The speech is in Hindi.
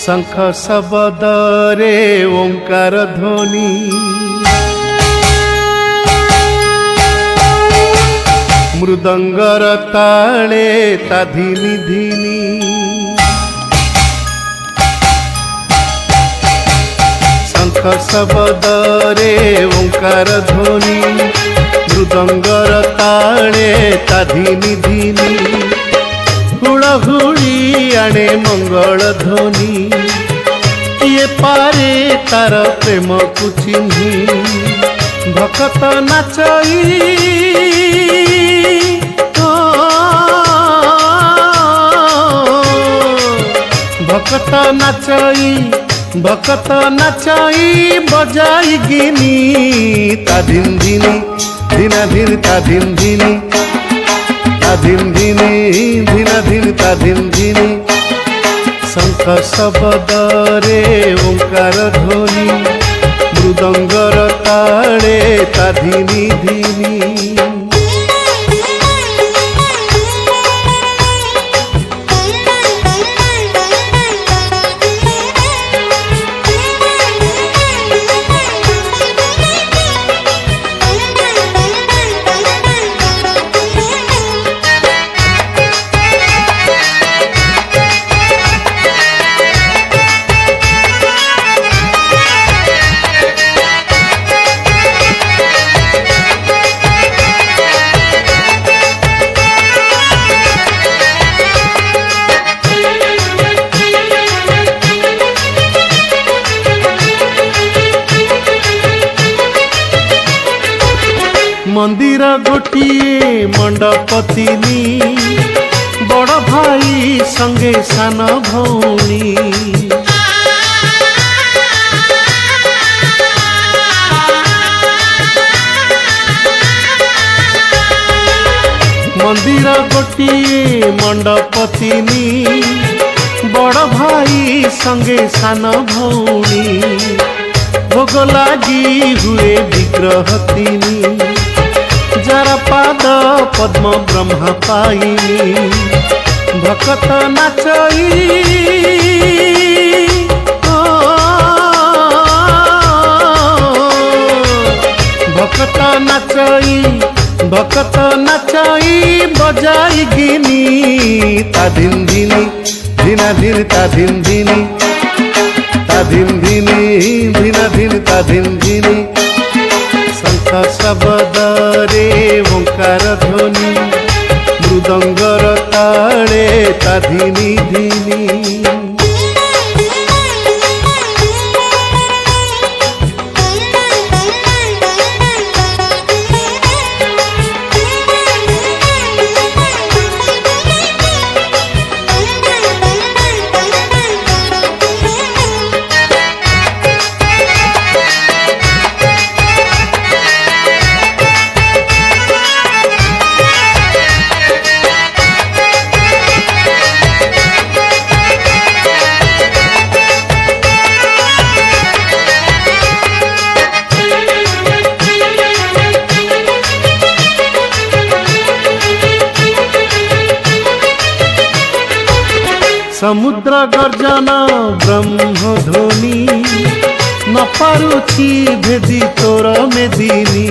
शंख शब्दरे ओंकार ध्वनि मृदंगर ताले ता धिनी धिनी शंख शब्दरे ओंकार ध्वनि मृदंगर ताले ता धिनी धिनी हुड़हुड़ी आणे मंगल ध्वनि किए पारे तार प्रेम को चिन्ही भक्त नाचई भक्त नाचई बजाई गिनी ता धिन धिनी धिना धिन ता धिन धिनी ता धिन धिनी धिना धिन ता धिन धिनी शंख शब्दरे ओंकार ध्वनि मृदंगर ताले ता धिनी धिनी मंदिर गोटिए मंडप तीनी बड़ भाई संगे सान भौणी मंदिर गोटिए मंडप तीनी बड़ भाई संगे सान भौणी भोग लागी हुए विग्रह तीनी जरा पाद पद्म ब्रह्मा पाइनी भक्त नाचई भक्त नाचई बजाई गिनी ता धिन धिनी धिना धिन ता धिन धिनी ता धिन धिनी धिना धिन ता धिन धिनी शंख शब्दरे ओंकार ध्वनि मृदंगर ताले ता धिनी धिनी समुद्र गर्जन ब्रह्म ध्वनि न पारुछि भेदी तोर मेदिनी